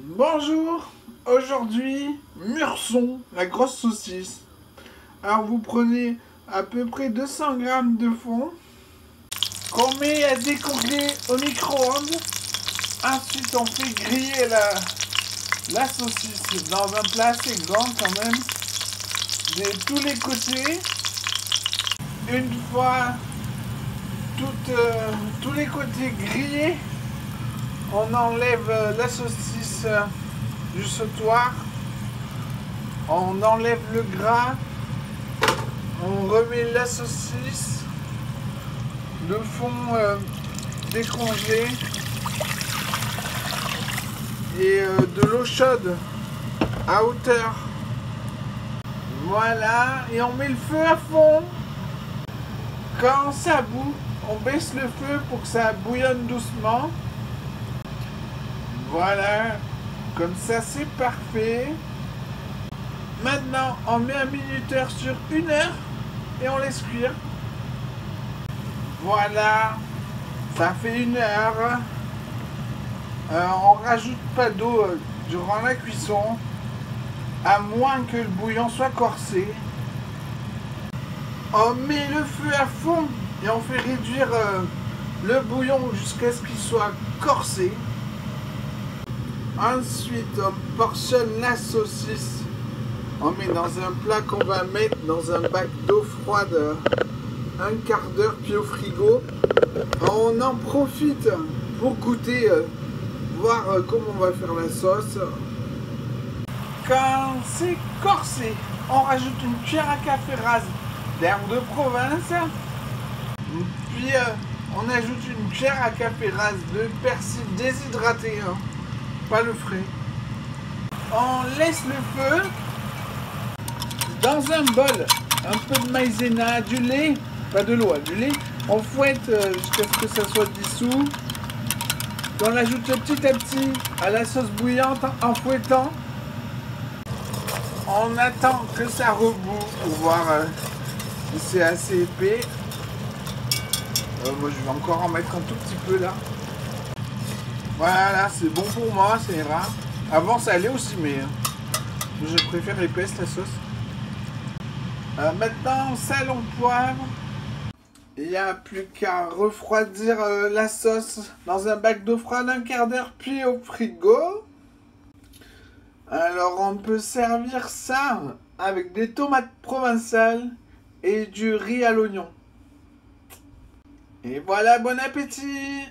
Bonjour, aujourd'hui, Murson, la grosse saucisse. Alors vous prenez à peu près 200 grammes de fond qu'on met à décongeler au micro-ondes. Ensuite on fait griller la saucisse dans un plat assez grand quand même, de tous les côtés. Une fois tous les côtés grillés, on enlève la saucisse du sautoir, on enlève le gras, on remet la saucisse, le fond décongelé et de l'eau chaude à hauteur. Voilà, et on met le feu à fond. Quand ça bout, on baisse le feu pour que ça bouillonne doucement. Voilà, comme ça c'est parfait. Maintenant, on met un minuteur sur 1 heure et on laisse cuire. Voilà, ça fait 1 heure. On rajoute pas d'eau durant la cuisson, à moins que le bouillon soit corsé. On met le feu à fond et on fait réduire le bouillon jusqu'à ce qu'il soit corsé. Ensuite, on portionne la saucisse. On met dans un plat qu'on va mettre dans un bac d'eau froide un quart d'heure, puis au frigo. On en profite pour goûter, voir comment on va faire la sauce. Quand c'est corsé, on rajoute une cuillère à café rase d'herbe de Provence. Puis on ajoute une cuillère à café rase de persil déshydraté, hein, pas le frais. On laisse le feu. Dans un bol, un peu de maïzena, du lait, pas de l'eau, du lait. On fouette jusqu'à ce que ça soit dissous. On l'ajoute petit à petit à la sauce bouillante en fouettant. On attend que ça reboue pour voir si c'est assez épais. Moi je vais encore en mettre un tout petit peu là. Voilà, c'est bon pour moi, ça ira. Avant ça allait aussi, mais je préfère épaisse la sauce. Maintenant, sel en poivre. Il n'y a plus qu'à refroidir la sauce dans un bac d'eau froide un quart d'heure, puis au frigo. Alors, on peut servir ça avec des tomates provençales et du riz à l'oignon. Et voilà, bon appétit!